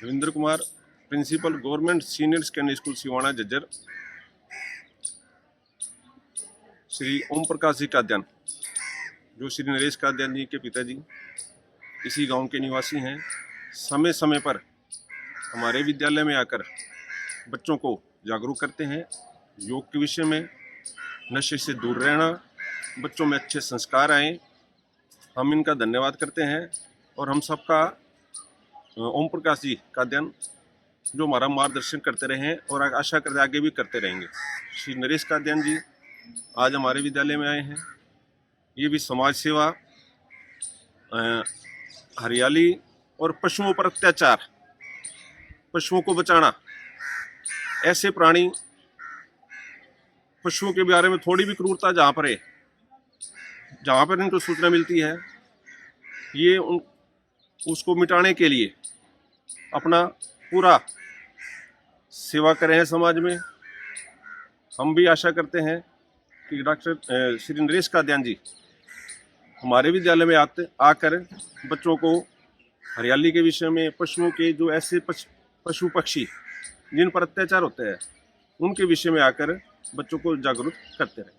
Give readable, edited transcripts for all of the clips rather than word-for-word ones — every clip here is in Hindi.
Ravindra Kumar, principal government senior secondary school Siwana Jhajjar. Shri Om Prakash ji Kadyan, जो श्री नरेश काद्यान जी के पिताजी इसी गांव के निवासी हैं, समय समय पर हमारे विद्यालय में आकर बच्चों को जागरूक करते हैं योग के विषय में, नशे से दूर रहना, बच्चों में अच्छे संस्कार आएँ। हम इनका धन्यवाद करते हैं और हम सबका ओम प्रकाश जी काद्यान जो हमारा मार्गदर्शन करते रहे हैं और आशा करते आगे भी करते रहेंगे। श्री नरेश काद्यान जी आज हमारे विद्यालय में आए हैं। ये भी समाज सेवा, हरियाली और पशुओं पर अत्याचार, पशुओं को बचाना, ऐसे प्राणी, पशुओं के बारे में थोड़ी भी क्रूरता जहाँ पर इनको सूचना मिलती है, ये उसको मिटाने के लिए अपना पूरा सेवा कर रहे हैं समाज में। हम भी आशा करते हैं कि डॉक्टर श्री नरेश काद्यान जी हमारे विद्यालय में आकर बच्चों को हरियाली के विषय में, पशुओं के जो ऐसे पशु पक्षी जिन पर अत्याचार होते हैं, उनके विषय में आकर बच्चों को जागरूक करते रहें।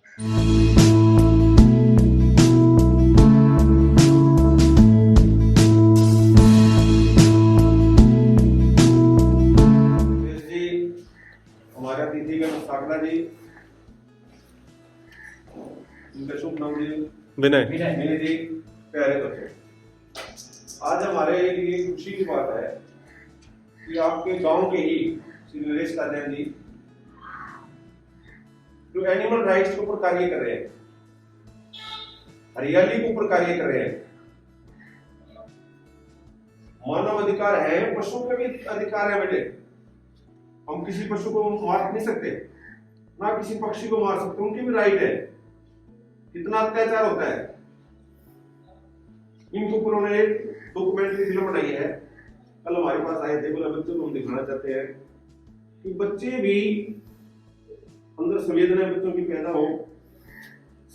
हमारे अतिथिगण साकला जी, इनका शुभ नाम जी विनय जी, प्यारे बच्चों, आज हमारे लिए खुशी की बात है कि आपके गांव के ही श्री नरेश काद्यान जी जो एनिमल राइट्स के ऊपर कार्य कर रहे हैं, हरियाली के ऊपर कार्य कर रहे हैं। मानव अधिकार है, पशुओं के भी अधिकार है बेटे। हम किसी पशु को मार नहीं सकते, ना किसी पक्षी को मार सकते, उनकी भी राइट है। कितना अत्याचार होता है। इनके ऊपर उन्होंने एक डॉक्यूमेंट्री फिल्म बनाई है, कल हमारे पास आए थे। बोला बच्चों को हम दिखाना चाहते हैं कि बच्चे भी अंदर संवेदनाएं बच्चों की पैदा हो,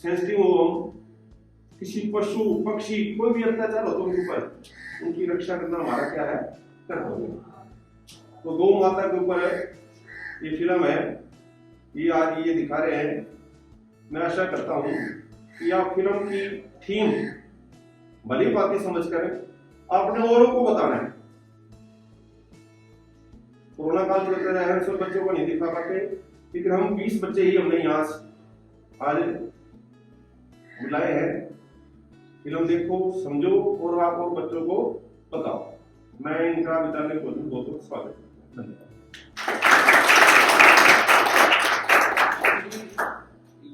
सेंसिटिव हो। हम किसी पशु पक्षी कोई भी अत्याचार हो तो उनके ऊपर उनकी रक्षा करना हमारा क्या है, कर्तव्य। तो गौ माता के ऊपर ये फिल्म है, ये आज ये दिखा रहे हैं। मैं आशा करता हूँ कि आप फिल्म की थीम भली बातें समझकर आपने औरों को बताना है। कोरोना काल चल रहा है, सब बच्चों को नहीं दिखा पाते, लेकिन हम 20 बच्चे ही हमने यहाँ आज बुलाए हैं। फिल्म देखो, समझो और आप और बच्चों को बताओ। मैं इनका विद्यालय को बहुत बहुत स्वागत करता हूं।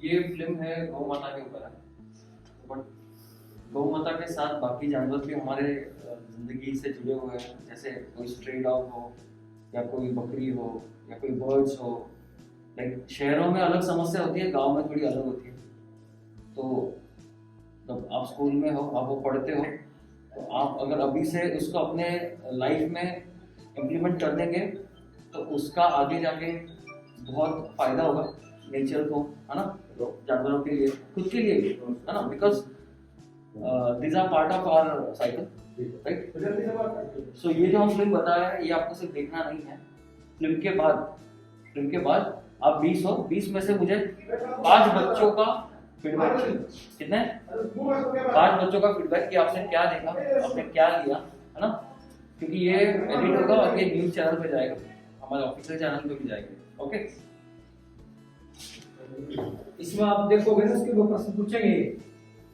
ये फिल्म है गौ माता के ऊपर है, बट गौ माता के साथ बाकी जानवर भी हमारे जिंदगी से जुड़े हुए हैं। जैसे कोई स्ट्रे डॉग हो या कोई बकरी हो या कोई बर्ड्स हो। लाइक शहरों में अलग समस्या होती है, गांव में थोड़ी अलग होती है। तो जब आप स्कूल में हो, आप वो पढ़ते हो, तो आप अगर अभी से उसको अपने लाइफ में इम्प्लीमेंट कर देंगे तो उसका आगे जाके बहुत फायदा होगा नेचर को, है ना, जानवरों के लिए, खुद के लिए भी, है ना, because this are part of our cycle, right. So ये जो हम फिल्म बताया है, ये आपको सिर्फ देखना नहीं है। फिल्म के बाद आप 20 हो, 20 में से मुझे 5 बच्चों का फीडबैक चाहिए। कितने? 5 बच्चों का फीडबैक कि आपने क्या देखा, आपने क्या लिया, है ना, क्योंकि ये एडिट होगा और ये न्यूज चैनल पे जाएगा, हमारे ऑफिशियल चैनल पे भी जाएगा। ओके, इसमें आप देखोगे ना, उसके दो प्रश्न पूछेंगे,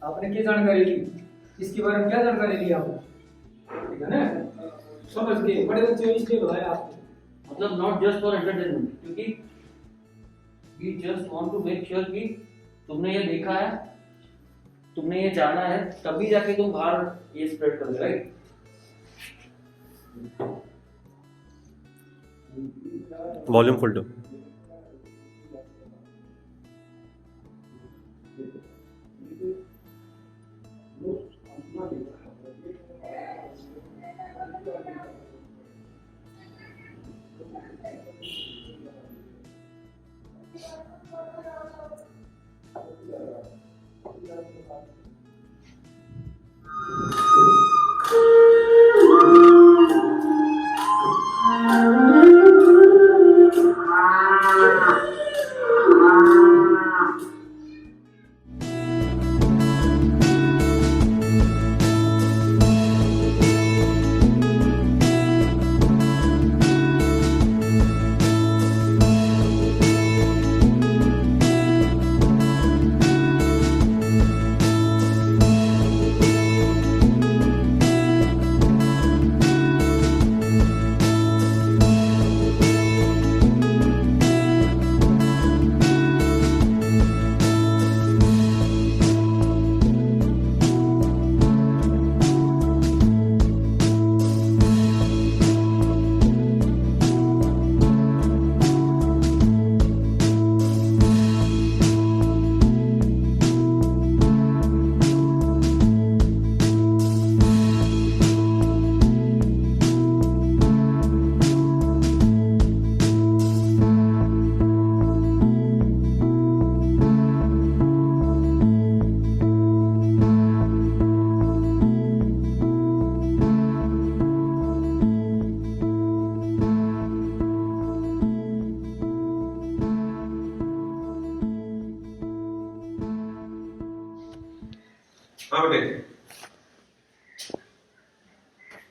आपने क्या जानकारी ली, इसके बारे में क्या जानकारी ली आपने, ठीक है ना, समझ के बड़े बच्चे इसलिए बताया आपको, मतलब नॉट जस्ट फॉर एंटरटेनमेंट, क्योंकि we just want to make sure कि तुमने ये देखा है, तुमने ये जाना है, तभी जाके तुम बाहर ये स्प्रेड करोगे, राइट। Volume full to.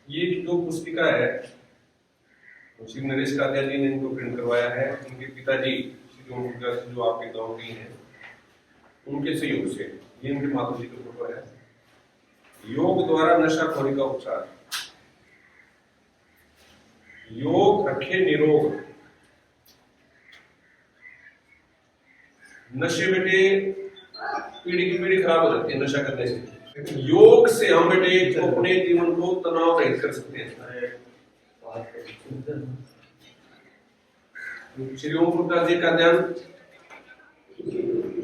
ये जो पुस्तिका है श्री नरेश कादिया जी ने इनको प्रिंट करवाया है। उनके पिताजी श्री ओम प्रकाश जो आपके गांव के हैं उनके सहयोग से। ये उनके माता जी का फोटो है। योग द्वारा नशाखोरी का उपचार। योग रखे निरोग। नशे बेटे पीढ़ी की पीढ़ी खराब हो जाती है नशा करने से, लेकिन योग से हम बेटे अपने जीवन को तनाव रहित कर सकते हैं। श्री ओम प्रकाश जी का ध्यान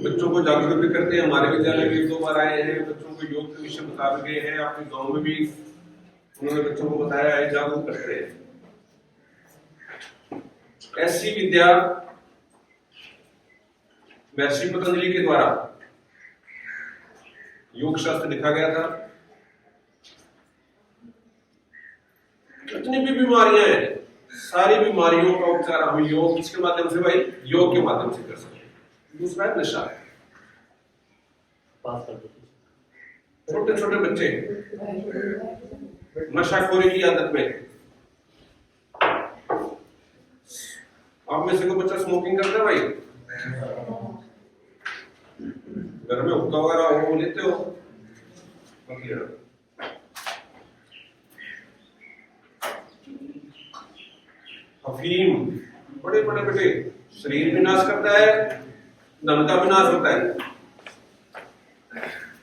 बच्चों को जागरूक भी करते हैं। हमारे विद्यालय में 2 बार आए हैं, बच्चों को योग के विषय बता रहे हैं। आपके गांव में भी उन्होंने बच्चों को बताया है, जागरूक करते हैं। ऐसी विद्या महर्षि पतंजलि के द्वारा योग शास्त्र लिखा गया था। जितनी भी बीमारियां हैं सारी बीमारियों का उपचार हम योग किसके माध्यम से भाई? योग के माध्यम से कर सकते हैं। दूसरा है नशा। छोटे छोटे बच्चे नशाखोरी की आदत में। आप में से कोई बच्चा स्मोकिंग करता है भाई? घर में हुक्का वगैरह वो लेते हो? अफीम बड़े बड़े बेटे शरीर विनाश करता है, धन का विनाश होता है।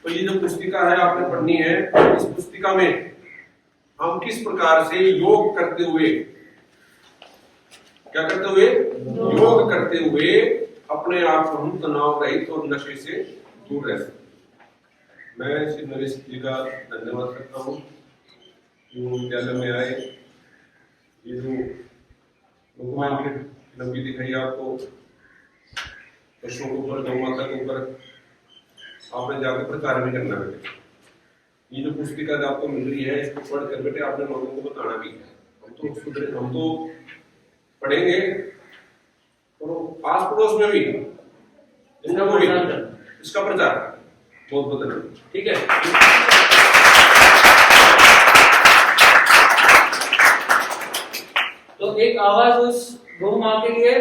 तो ये जो पुस्तिका है आपने पढ़नी है। इस पुस्तिका में हम किस प्रकार से योग करते हुए, क्या करते हुए? योग करते हुए अपने आप को हम तनाव रहित और नशे से दूर रह सकते। मैं श्री नरेश जी का धन्यवाद करता हूँ जो विद्यालय में आए। ये जो भगवान की लंबी दिखाई आपको पशुओं के ऊपर, गौ माता के ऊपर, आपने जाकर प्रचार भी करना बेटे। ये जो पुस्तिका आपको मिल रही है इसको पढ़ कर बेटे आपने लोगों को बताना भी है। हम तो पढ़ेंगे और आस पड़ोस में भी इसका प्रचार बहुत बहुत धन्यवाद। ठीक है। तो एक आवाज उस गौ माँ के लिए,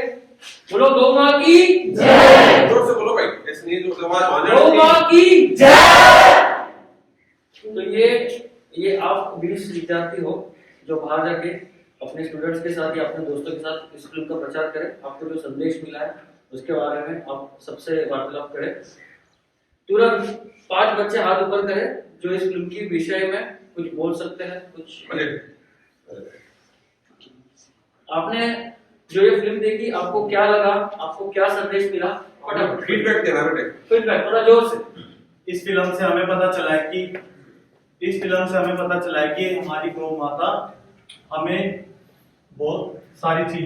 बोलो गौ माँ की जय। जोर से बोलो भाई, ऐसे नहीं जो आवाज गौ माँ की जय। तो ये आप 20 विद्यार्थी हो जो बाहर जाके अपने स्टूडेंट्स के साथ या अपने दोस्तों के साथ इस फिल्म का प्रचार करें। आपको जो संदेश मिला है उसके बारे में आप सबसे वार्तालाप करें। तुरंत 5 बच्चे हाथ ऊपर करें जो इस फिल्म की विषय में कुछ बोल सकते हैं। कुछ आपने जो ये फिल्म देखी आपको क्या लगा, आपको क्या संदेश मिला? फीडबैक देना बेटे। फीडबैक थोड़ा जोर से। इस फिल्म से हमें पता चला है कि हमारी गौ माता हमें बहुत सारी चीज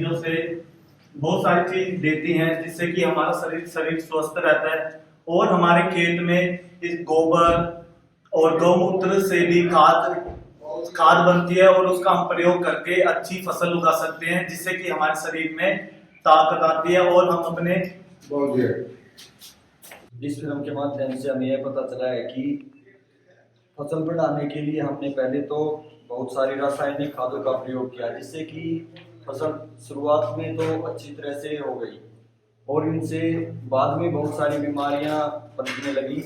देती हैं जिससे कि हमारा शरीर स्वस्थ रहता है। और हमारे खेत में इस गोबर और गौमूत्र से भी खाद बनती है और उसका हम प्रयोग करके अच्छी फसल उगा सकते हैं जिससे कि हमारे शरीर में ताकत आती है और हम अपने इस फिल्म के माध्यम से हमें यह पता चला है कि फसल बढ़ाने के लिए हमने पहले तो बहुत सारी रासायनिक खादों का प्रयोग किया जिससे कि फसल शुरुआत में तो अच्छी तरह से हो गई और इनसे बाद में बहुत सारी बीमारियां पनपने लगी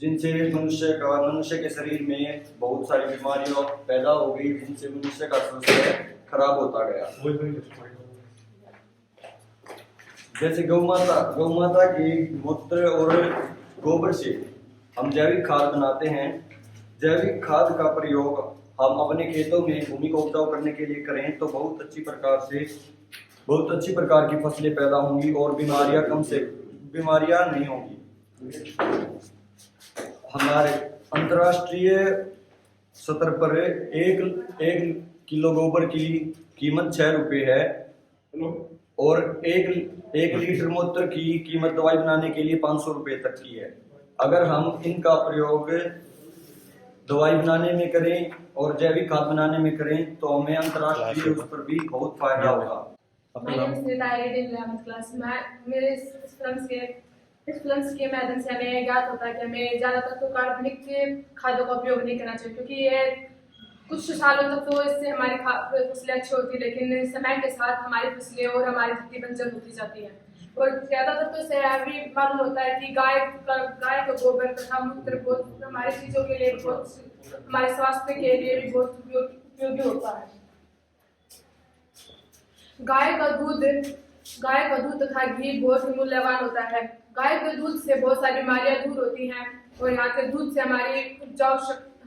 जिनसे मनुष्य के शरीर में बहुत सारी बीमारियां पैदा हो गई जिनसे मनुष्य का स्वास्थ्य खराब होता गया। जैसे गौ माता के मूत्र और गोबर से हम जैविक खाद बनाते हैं। जैविक खाद का प्रयोग हम अपने खेतों में भूमि को उपजाऊ करने के लिए करें तो बहुत अच्छी प्रकार की फसलें पैदा होंगी और बीमारियां नहीं होंगी। हमारे अंतर्राष्ट्रीय स्तर पर एक किलो गोबर की कीमत 6 रुपये है और एक लीटर मूत्र की कीमत दवाई बनाने के लिए 500 रुपये तक की है। अगर हम इनका प्रयोग दवाई बनाने में करें और जैविक खाद बनाने में करें तो हमें अंतर्राष्ट्रीय उस पर भी बहुत फायदा होगा। मेरे इस फिल्म्स के माध्यम से हमें ज्ञात होता है कि हमें ज्यादातर तो कार्बनिक खादों का उपयोग नहीं करना चाहिए क्योंकि ये कुछ सालों तक तो इससे हमारी फसलें अच्छी होती है, लेकिन समय के साथ हमारी फसलें और हमारी धरती बंजर होती जाती है। और ज़्यादातर तो इसे भी मालूम होता है कि गाय का गोबर तथा मूत्र बहुत हमारी चीज़ों के लिए, बहुत हमारे स्वास्थ्य के लिए भी बहुत उपयोगी होता है। गाय का दूध तथा घी बहुत ही मूल्यवान होता है। गाय के दूध से बहुत सारी बीमारियां दूर होती हैं और यहाँ के दूध से हमारी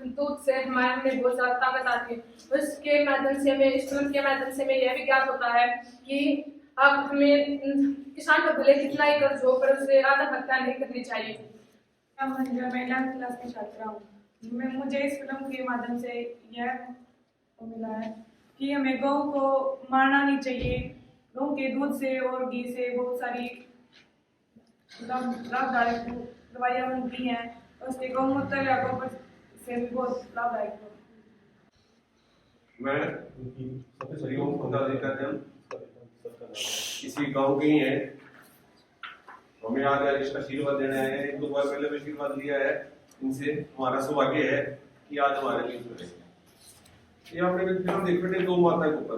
दूध से हमारे में बहुत ज्यादा ताकत आती है। और इसके माध्यम से हमें, इस फिल्म के माध्यम से हमें यह भी ज्ञात होता है कि अब हमें किसान पर भले कितना ही कर्ज हो पर उसे आधा हत्या नहीं करनी चाहिए। मैं 11th क्लास की छात्रा हूँ। मुझे इस फिल्म के माध्यम से यह मिला है कि हमें गौ को मारना नहीं चाहिए। गौ के दूध से और घी से बहुत सारी लाभदायक दवाइयाँ बनती हैं और उसके गौमूत्र या गोबर से भी बहुत लाभदायक है। मैं हरिओम फंदाजी का जन्म किसी गांव के ही है। हमें आज इसका आशीर्वाद देना है। 1-2 बार पहले भी आशीर्वाद लिया है इनसे। हमारा सौभाग्य है कि आज हमारे लिए जुड़े। ये आपने फिल्म देखी थी गौ माता के ऊपर।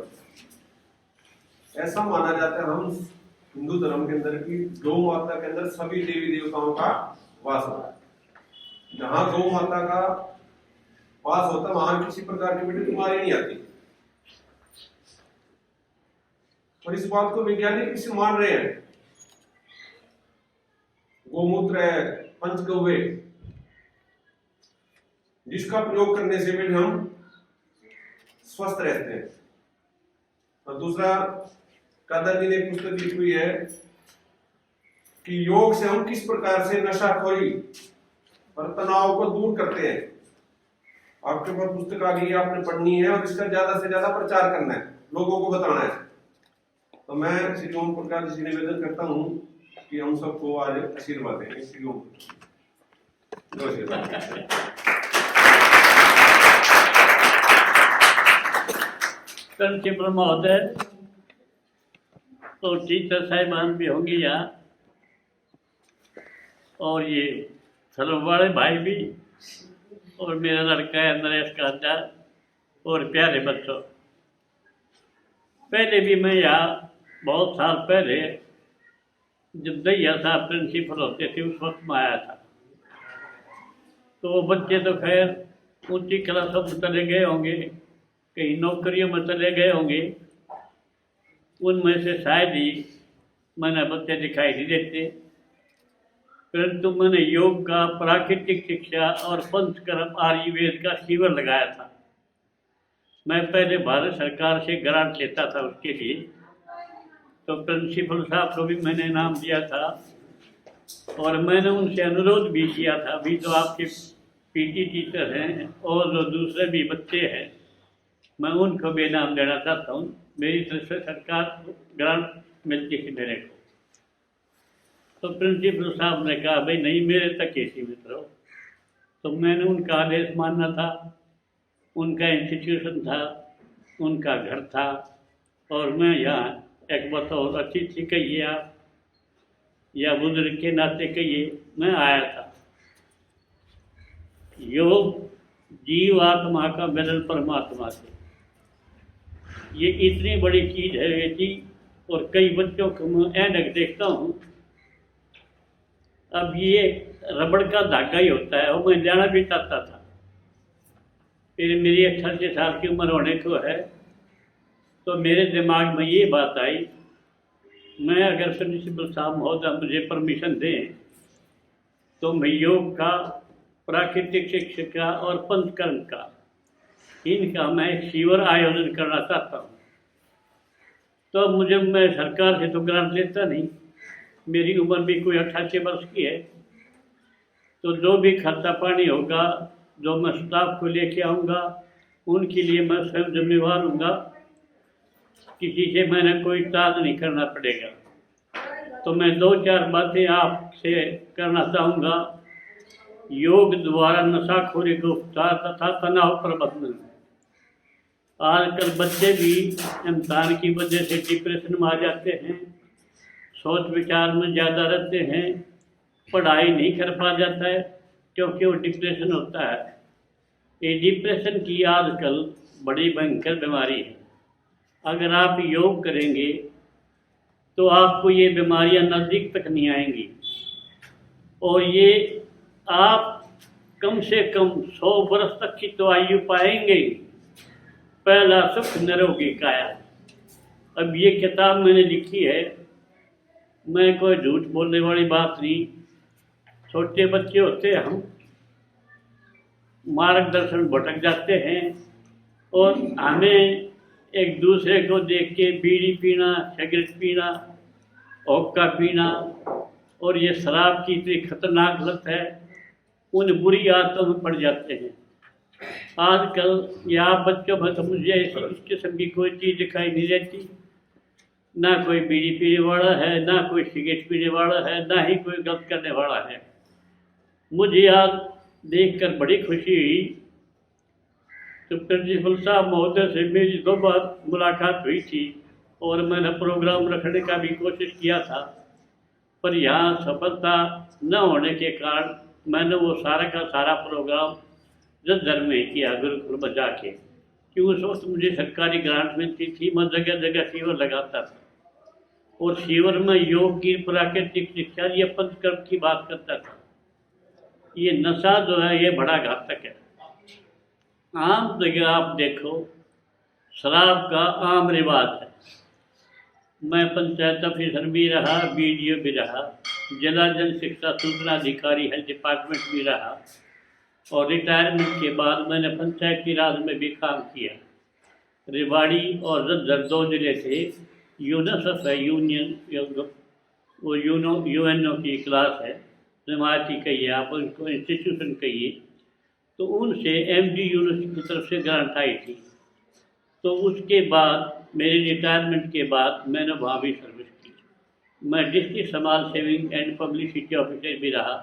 ऐसा माना जाता है हम हिंदू धर्म के अंदर की गौ माता के अंदर सभी देवी देवताओं का वास होता है। जहाँ गौ माता का वास होता है वहां किसी प्रकार की बेटी बीमारी नहीं आती। और इस बात को वैज्ञानिक किसे मान रहे हैं। गोमूत्र है, पंचगव्य, जिसका प्रयोग करने से भी हम स्वस्थ रहते हैं। और दूसरा, कादर जी ने पुस्तक लिखी हुई है कि योग से हम किस प्रकार से नशाखोरी और तनाव को दूर करते हैं। आपके पास पुस्तक आ गई है, आपने पढ़नी है और इसका ज्यादा से ज्यादा प्रचार करना है, लोगों को बताना है। तो मैं श्री ओम प्रकाश जी से निवेदन करता हूँ कि हम सबको आज आशीर्वाद दें। श्री ओम प्रिंसिपल महोदय और टीचर साहिबान भी होंगे यहाँ, और ये सब बड़े भाई भी, और मेरा लड़का है नरेश कांता, और प्यारे बच्चों। पहले भी मैं यहाँ बहुत साल पहले जब दैया साहब प्रिंसिपल होते थे उस वक्त में आया था। तो वो बच्चे तो खैर ऊंची क्लासों में चले गए होंगे, कहीं नौकरियों में चले गए होंगे, उनमें से शायद ही मैंने बच्चे दिखाई नहीं देते। परंतु मैंने योग का, प्राकृतिक शिक्षा और पंचकर्म आयुर्वेद का शिविर लगाया था। मैं पहले भारत सरकार से ग्रांट लेता था उसके लिए, तो प्रिंसिपल साहब को भी मैंने नाम दिया था और मैंने उनसे अनुरोध भी किया था। अभी तो आपके पीटी टीचर हैं और जो दूसरे भी बच्चे हैं, मैं उनको भी नाम देना चाहता हूँ। मेरी तरफ से सरकार को ग्रांट मिलती है मेरे को। तो प्रिंसिपल साहब ने कहा भाई नहीं, मेरे तक ही सीमित रहो। तो मैंने उनका आदेश मानना था। उनका इंस्टीट्यूशन था, उनका घर था, और मैं यहाँ एक बतौर अतिथि कहिए आप या बुजुर्ग के नाते कहिए मैं आया था। योग जीव आत्मा का मिलन परमात्मा से, ये इतनी बड़ी चीज है ये चीज। और कई बच्चों को मैं ऐनक देखता हूँ, अब ये रबड़ का धागा ही होता है, और मैं जाना भी चाहता था। फिर मेरी 38 साल की उम्र होने को है, तो मेरे दिमाग में ये बात आई, मैं अगर प्रिंसिपल साहब महोदय मुझे परमिशन दें तो मैं योग का, प्राकृतिक शिक्षा का और पंचकर्म का, इनका मैं एक शिविर आयोजन करना चाहता हूँ। तो मैं सरकार से तो ग्रांट लेता नहीं, मेरी उम्र भी कोई 88 वर्ष की है। तो जो भी खर्चा पानी होगा, जो मैं स्टाफ को लेके आऊँगा, उनके लिए मैं स्वयं जिम्मेवार हूँगा। किसी से मैंने कोई चार्ज नहीं करना पड़ेगा। तो मैं 2-4 बातें आपसे करना चाहूँगा। योग द्वारा नशाखोरी को उपचार तथा तनाव प्रबंधन। आजकल बच्चे भी इम्तिहान की वजह से डिप्रेशन में आ जाते हैं, सोच विचार में ज़्यादा रहते हैं, पढ़ाई नहीं कर पा जाता है क्योंकि वो डिप्रेशन होता है। ये डिप्रेशन की आजकल बड़ी भयंकर बीमारी है। अगर आप योग करेंगे तो आपको ये बीमारियां नज़दीक तक नहीं आएंगी, और ये आप कम से कम 100 वर्ष तक की तो आयु पाएंगे। पहला सुख निरोगी काया। अब ये किताब मैंने लिखी है, मैं कोई झूठ बोलने वाली बात नहीं। छोटे बच्चे होते हम, मार्गदर्शन भटक जाते हैं, और हमें एक दूसरे को देख के बीड़ी पीना, सिगरेट पीना, हुक्का पीना और ये शराब की इतनी खतरनाक लत है, उन बुरी आदतों में पड़ जाते हैं। आजकल या बच्चों में तो मुझे इस किस्म की कोई चीज़ दिखाई नहीं देती। ना कोई बीड़ी पीने वाला है, ना कोई सिगरेट पीने वाला है, ना ही कोई गलत करने वाला है। मुझे आज देखकर बड़ी खुशी हुई। तो प्रिंसिपल साहब महोदय से मेरी 2 बार मुलाकात हुई थी, और मैंने प्रोग्राम रखने का भी कोशिश किया था, पर यहाँ सफलता न होने के कारण मैंने वो सारा का सारा प्रोग्राम जसदर में किया, गुरुकुल में जाके। कि उस वक्त मुझे सरकारी ग्रांट मिलती थी, मैं जगह जगह शिविर लगाता था, और शिविर में योग की प्राकृतिक शिक्षा, ये पंचकर्म की बात करता था। ये नशा जो है ये बड़ा घातक है। आम जगह आप देखो, शराब का आम रिवाज है। मैं पंचायत ऑफिसर भी रहा, BDO भी रहा, जिला जन शिक्षा सूचना अधिकारी हेल्थ डिपार्टमेंट भी रहा, और रिटायरमेंट के बाद मैंने पंचायती राज में भी काम किया। रेवाड़ी और जसदर 2 जिले थे। यूनिसेफ है, यूनियन वो UNO की क्लास है, जमाती कहिए आप उनको, इंस्टीट्यूशन कहिए, तो उनसे MD यूनिवर्सिटी की तरफ से ग्रांट आई थी। तो उसके बाद मेरे रिटायरमेंट के बाद मैंने वहाँ भी सर्विस की। मैं डिस्ट्रिक्ट समाज सेविंग एंड पब्लिसिटी ऑफिसर भी रहा।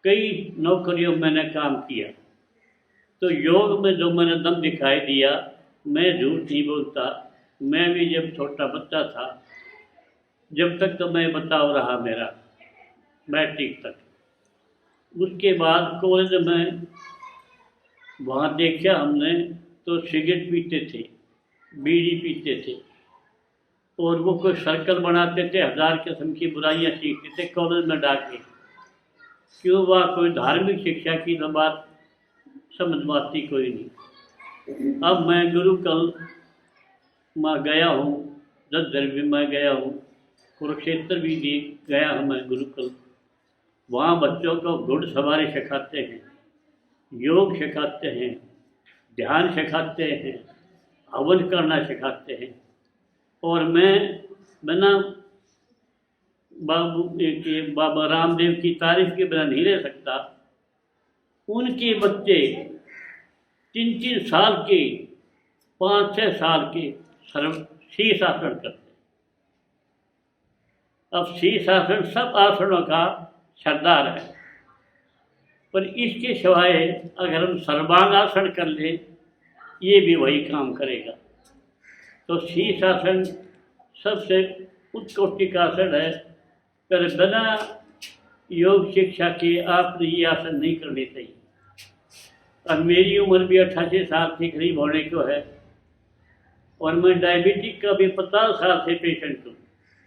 कई नौकरियों में मैंने काम किया। तो योग में जो मैंने दम दिखाई दिया, मैं झूठ नहीं बोलता। मैं भी जब छोटा बच्चा था, जब तक तो मैं बताओ रहा मेरा मैट्रिक तक, उसके बाद कॉलेज में वहाँ देखा हमने तो सिगरेट पीते थे, बीड़ी पीते थे, और वो कोई सर्कल बनाते थे, 1000 किस्म की बुराइयाँ सीखते थे कॉलेज में डाके। क्यों? वह कोई धार्मिक शिक्षा की तो बात समझ में आती कोई नहीं। अब मैं गुरुकुल में गया हूँ, जसदर भी मैं गया हूँ, कुरुक्षेत्र भी गया हूँ मैं गुरुकुल। वहाँ बच्चों को घुड़सवारी सिखाते हैं, योग सिखाते हैं, ध्यान सिखाते हैं, हवन करना सिखाते हैं। और मैं ना बाबा रामदेव की तारीफ के बिना नहीं रह सकता। उनके बच्चे 3-3 साल के, 5-6 साल के शीर्षासन करते। अब शीर्षासन सब आसनों का सरदार है, पर इसके सिवाय अगर हम सर्वांग आसन कर लें, ये भी वही काम करेगा। तो शीर्षासन सबसे उत्कृष्ट आसन है, पर बिना योग शिक्षा के आपने ये आसन नहीं करने चाहिए। अब मेरी उम्र भी 88 साल के करीब होने को है, और मैं डायबिटिक का भी 50 साल से पेशेंट हूँ,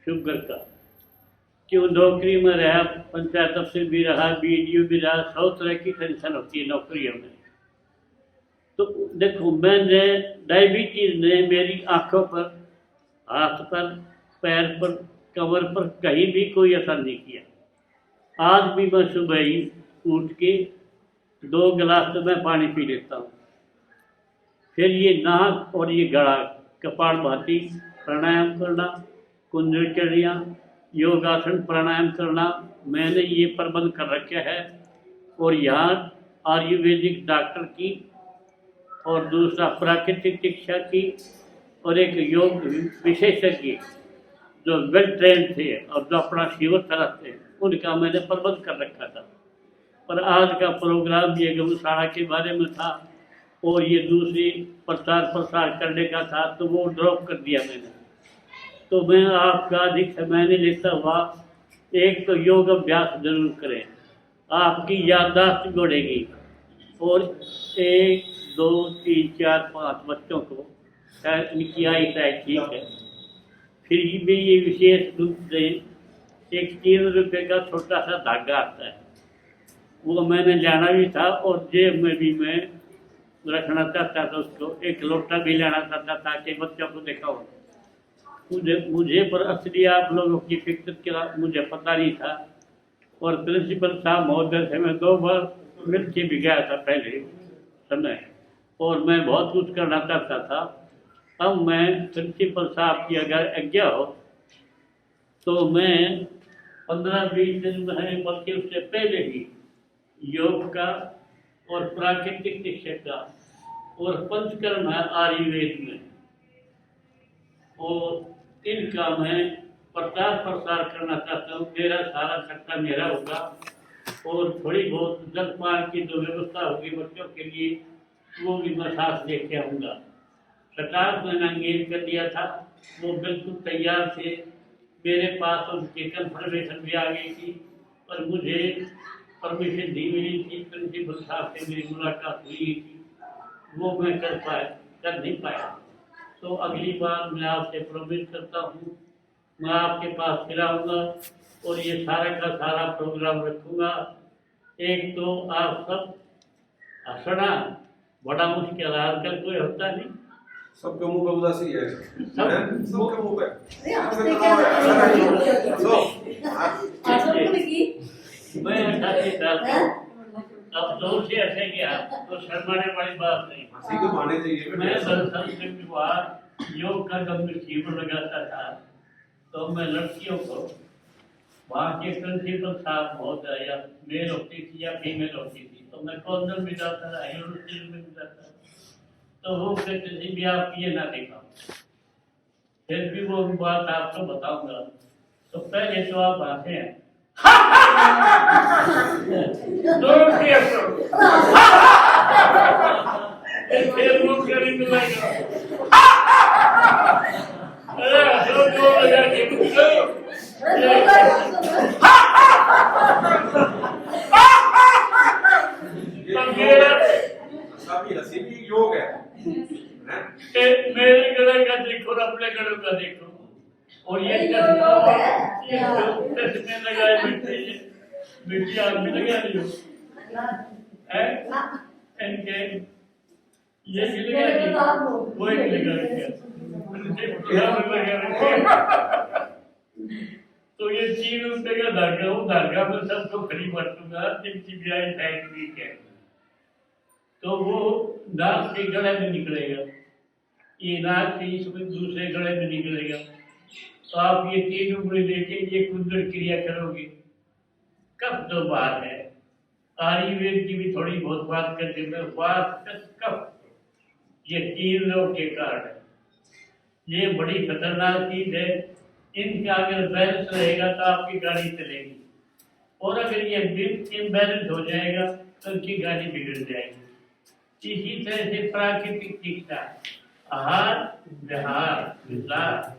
शुगर का। क्यों? नौकरी में रहा, पंचायत अफसर भी रहा, BDO भी रहा, 100 तरह की टेंशन होती है नौकरियों में। तो देखो, मैंने डायबिटीज ने मेरी आँखों पर, हाथ पर, पैर पर, कमर पर कहीं भी कोई असर नहीं किया। आज भी मैं सुबह ही उठ के 2 गिलास तो मैं पानी पी लेता हूँ। फिर ये नाक और ये गला, कपालभाति प्राणायाम करना, कुंडलियाँ, योगासन प्राणायाम करना, मैंने ये प्रबंध कर रखा है। और यहाँ आयुर्वेदिक डॉक्टर की, और दूसरा प्राकृतिक शिक्षा की, और एक योग विशेषज्ञ जो वेल ट्रेंड थे और जो अपना शिविर चलाते हैं, उनका मैंने प्रबंध कर रखा था। पर आज का प्रोग्राम ये गौशाला के बारे में था, और ये दूसरी प्रचार प्रसार करने का था, तो वो ड्रॉप कर दिया मैंने। तो मैं आपका अधिक समय नहीं लेता हुआ, एक तो योग अभ्यास जरूर करें, आपकी याददाश्त बढ़ेगी। और 1 2 3 4 5 बच्चों को शायद इनकी आई शायद ठीक है, फिर भी ये विशेष रूप से एक 3 रुपये का छोटा सा धागा आता है, वो मैंने जाना भी था और जेब में भी मैं रखना चाहता था उसको, एक लोटा भी लेना चाहता था कि बच्चों को दिखाओ। मुझे पर असली आप लोगों की फिक्र का मुझे पता नहीं था, और प्रिंसिपल साहब महोदय से मैं 2 बार मिल के भी गया था पहले समय, और मैं बहुत कुछ करना चाहता था। अब मैं प्रिंसिपल साहब की अगर आज्ञा हो तो मैं 15-20 दिन में, बल्कि उससे पहले ही योग का और प्राकृतिक शिक्षा का और पंचकर्म है आयुर्वेद में, और इनका मैं प्रचार प्रसार करना चाहता हूँ। मेरा सारा खर्चा मेरा होगा, और थोड़ी बहुत जलपान की जो व्यवस्था होगी बच्चों के लिए वो भी मैं साथ लेके आऊँगा। सरकार को मैंने अंगेज कर दिया था, वो बिल्कुल तैयार थे, मेरे पास उनकी कंफर्मेशन भी आ गई थी, और मुझे परमिशन नहीं मिली थी। प्रिंसिपल साहब से मेरी मुलाकात हुई थी, वो मैं कर नहीं पाया। तो अगली बार मैं आपसे प्रॉमिस करता हूँ, मैं आपके पास फिर आऊँगा और ये सारा का सारा प्रोग्राम रखूँगा। एक तो आप सब हंसना बड़ा मुश्किल है, आजकल कोई होता नहीं, सबके मुंह पे उदासी है, सबके मुंह पे। मैं हंसाती था, अब जोर से हंसे गया तो शर्माने वाली बात नहीं। हंसी तो आने चाहिए। मैं दरअसल से विवाह योग का जब शिविर लगाता था तो मैं लड़कियों को वहाँ के प्रिंसिपल साहब महोदय या मेल होती थी या फीमेल होती थी, तो मैं कॉर्नर में जाता था, यूनिवर्सिटी में जाता था, तो वो कहते थे भी आप ये ना दिखाओ। फिर भी वो बात आपको बताऊंगा। तो पहले तो आप आते हैं फिर वो करेंगे हंसी भी योग है। मेरे गले का देखो और अपने गलों का देखो, और ये चश्मे लगाए बैठे मिट्टी आग में लगा रही हो इनके, ये लगा वो एक लगा तो ये 3 रुपये का धागा, वो धागा में सबको फ्री बांटूंगा जिनकी ब्याज टाइम वीक है, तो वो नाक से गले में निकलेगा, ये नाक से इसमें दूसरे गले में निकलेगा। तो आप ये 3 उंगली लेके ये कुंडल क्रिया करोगे। कफ तो बात है, आयुर्वेद की भी थोड़ी बहुत बात करके मैं कफ, ये 3 लोग के कारण है, ये बड़ी खतरनाक चीज है। इनका अगर बैलेंस रहेगा तो आपकी गाड़ी चलेगी, और अगर ये इम्बैलेंस हो जाएगा तो उनकी गाड़ी बिगड़ जाएगी। इसी तरह से प्राकृतिक शिक्षा, आहार विहार विचार,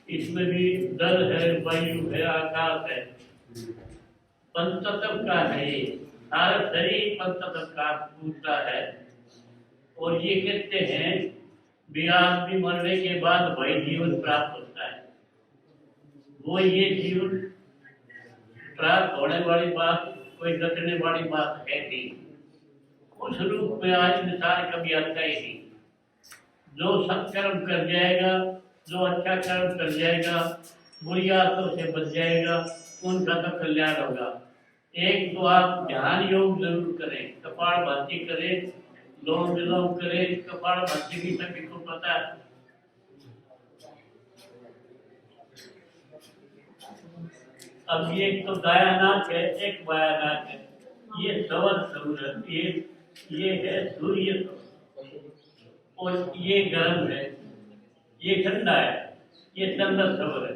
इसमें भी जल है, वायु है, आकाश है, पंचतत्व का है, ये सारा शरीर पंचतत्व का पूछता है। और ये कहते हैं भी आदमी मरने के बाद वही जीवन प्राप्त होता है, वो ये जीवन प्राप्त होने वाली बात कोई घटने वाली बात है नहीं, उस रूप में आज इंसान कभी आता ही नहीं। जो सत्कर्म कर जाएगा, जो अच्छा कर्म कर जाएगा, बुरी आदतों से बच जाएगा, उनका तो कल्याण होगा। एक तो आप ध्यान योग जरूर करें, कपालभाति करें, लोम विलोम करें, कपालभाति भी सभी को पता है। अब ये तो दायानाक है, एक बायानाक है, ये सवर सूरज, ये है सूर्य, और ये गर्म है, ये ठंडा है, ये चंद्र सवर है।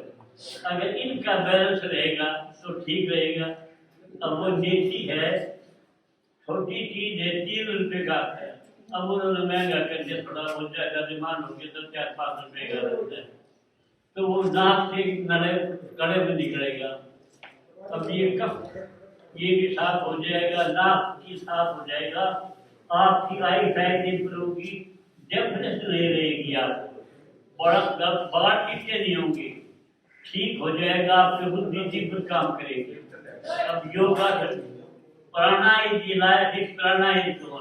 अगर इनका बैलेंस रहेगा तो ठीक रहेगा। अब वो देसी है, छोटी चीज है, 3 रुपये का है, अब उन्होंने महंगा कर दिया, थोड़ा बहुत ज्यादा डिमांड हो गया तो 4-5 रुपये का रहता है, तो वो नाक से गले में निकलेगा। अब ये कफ ये भी साफ हो जाएगा, नाक भी साफ हो जाएगा, आपकी आई साइट इंप्रूव होगी, डेफनेस नहीं रहेगी, आपको बड़ा टीचे नहीं होंगे, ठीक हो जाएगा, आपकी बुद्धि ठीक पर काम करेगी। अब योगा प्राणायाम की लायक इस प्राणायाम को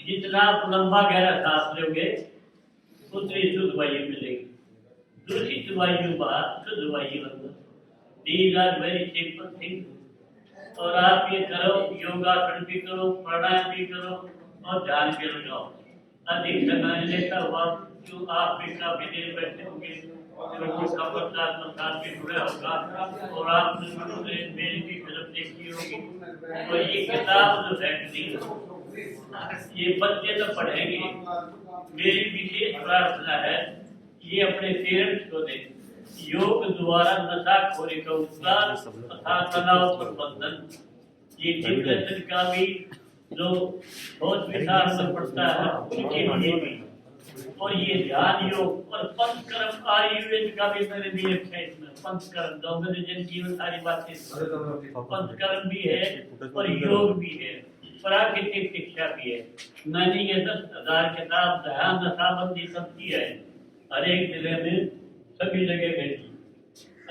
जितना आप लंबा गहरा सांस लोगे उतनी शुद्ध वायु मिलेगी। दूषित वायु बाहर, शुद्ध वायु अंदर। These are very simple things। और आप ये करो, योगासन भी करो, प्राणायाम भी करो और ध्यान भी लगाओ। अधिक समय लेता हुआ जो आप भी काफी देर बैठे होंगे, भी जुड़ा होगा और आपने मेरी भी फिल्म देखी होगी। तो ये किताब जो है ये बच्चे तो पढ़ेंगे। मेरी विशेष प्रार्थना है ये अपने पेरेंट्स को दें। योग द्वारा नशाखोरी का उपचार तथा तनाव प्रबंधन, ये डिप्रेशन का भी जो बहुत विचार में पड़ता है उनके लिए भी, और ये ध्यान योग और पंचकर्म आयुर्वेद का भी मैंने भी लिखा है इसमें। पंचकर्म जो मैंने जिनकी सारी बातें पंचकर्म भी है और योग भी है, प्राकृतिक शिक्षा भी है। मैंने ये 10,000 किताब ध्यान नशाबंदी सब की है, हर एक जिले में सभी जगह भेजी।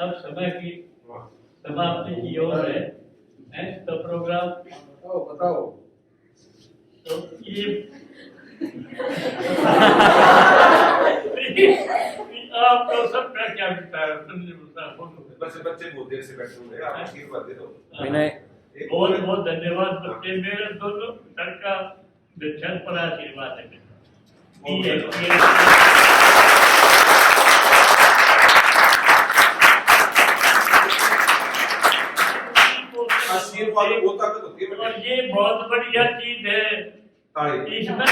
अब समय की समाप्ति की ओर है तो प्रोग्राम बताओ। तो ये आपको सबका क्या विचार है? बस बच्चे बहुत देर से बैठे हुए हैं, आप आशीर्वाद दे दो। बहुत बहुत धन्यवाद बच्चे, मेरे दोनों सर का विचार पर आशीर्वाद है। आशीर्वाद वो ताकत होती है। और ये बहुत बढ़िया चीज है इसमें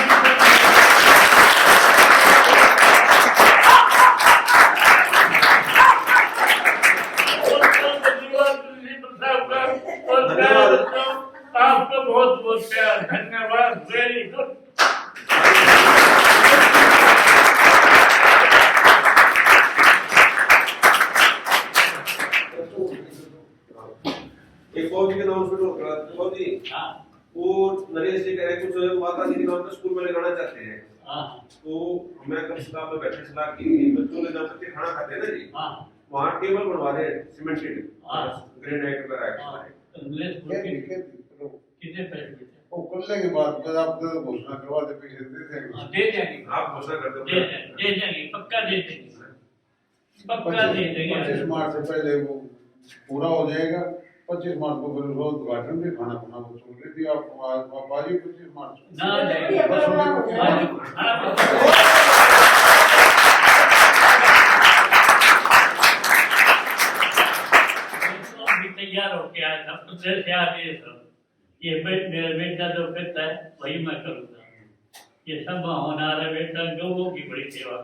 आपको बहुत बहुत प्यार, धन्यवाद, वेरी गुड। एक फौजी के नाम से फौजी वो नरेश जी कह रहे हैं कुछ माता जी के नाम पे स्कूल में लगाना चाहते हैं। तो मैं कल सलाह में बैठे सलाह की बच्चों ने जब बच्चे खाना खाते हैं ना जी, वहाँ टेबल बनवा रहे हैं सीमेंटेड ग्रेनाइट वगैरह। कितने पैसे वो खुलने के बाद आप घोषणा करवा दे, पैसे दे देंगे। दे देंगे, आप घोषणा कर दो। दे देंगे, पक्का दे देंगे, पक्का दे देंगे। 25 मार्च से पहले वो पूरा हो जाएगा। 25 मार्च को फिर उसका उद्घाटन भी खाना खाना वो छोड़ रही थी। आप आ जाइए 25 मार्च ना जाइए, तैयार होके आया था, तो देर से आगे ये मेरा बेटा जो करता है वही मैं करूँगा। ये सब होना है बेटा, लोगों की बड़ी सेवा।